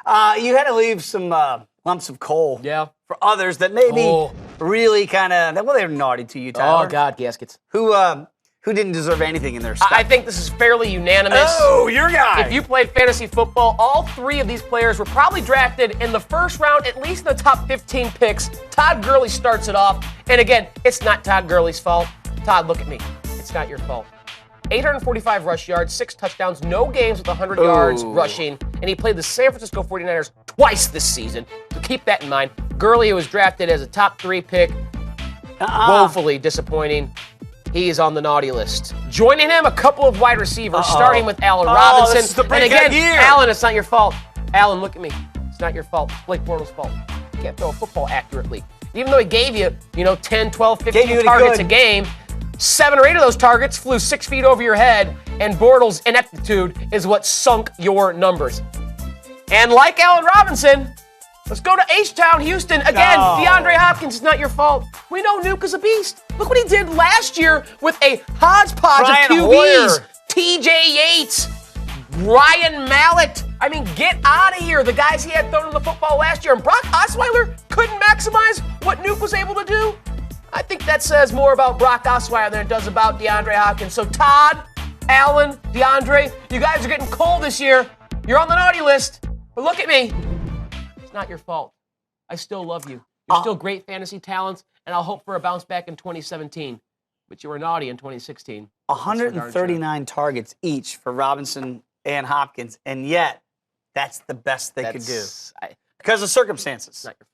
You had to leave some lumps of coal Yeah. for others that maybe really kind of, well, they were naughty to you, Tyler. Oh, God, gaskets. Who didn't deserve anything in their stuff? I think this is fairly unanimous. Oh, your guy. If you played fantasy football, all three of these players were probably drafted in the first round, at least in the top 15 picks. Todd Gurley starts it off. And again, it's not Todd Gurley's fault. Todd, look at me. It's not your fault. 845 rush yards, 6 touchdowns, no games with 100 yards rushing, and he played the San Francisco 49ers twice this season. So keep that in mind. Gurley was drafted as a top 3 pick. Woefully disappointing. He is on the naughty list. Joining him, a couple of wide receivers, starting with Allen Robinson. This is the and again, year. Allen, it's not your fault. Allen, look at me. It's not your fault. It's Blake Bortles' fault. You can't throw a football accurately. Even though he gave you, 10, 12, 15 targets a game, 7 or 8 of those targets flew 6 feet over your head, and Bortles' ineptitude is what sunk your numbers. And like Allen Robinson, let's go to H-Town, Houston. Again, DeAndre Hopkins, it's not your fault. We know Nuke is a beast. Look what he did last year with a hodgepodge of QBs. TJ Yates, Ryan Mallett. I mean, get out of here. The guys he had thrown in the football last year. And Brock Osweiler couldn't maximize what Nuke was able to do. I think that says more about Brock Osweiler than it does about DeAndre Hopkins. So Todd, Allen, DeAndre, you guys are getting cold this year. You're on the naughty list. But look at me. It's not your fault. I still love you. You're still great fantasy talents, and I'll hope for a bounce back in 2017. But you were naughty in 2016. 139 targets each for Robinson and Hopkins, and yet that's the best they could do. Because of circumstances. Not your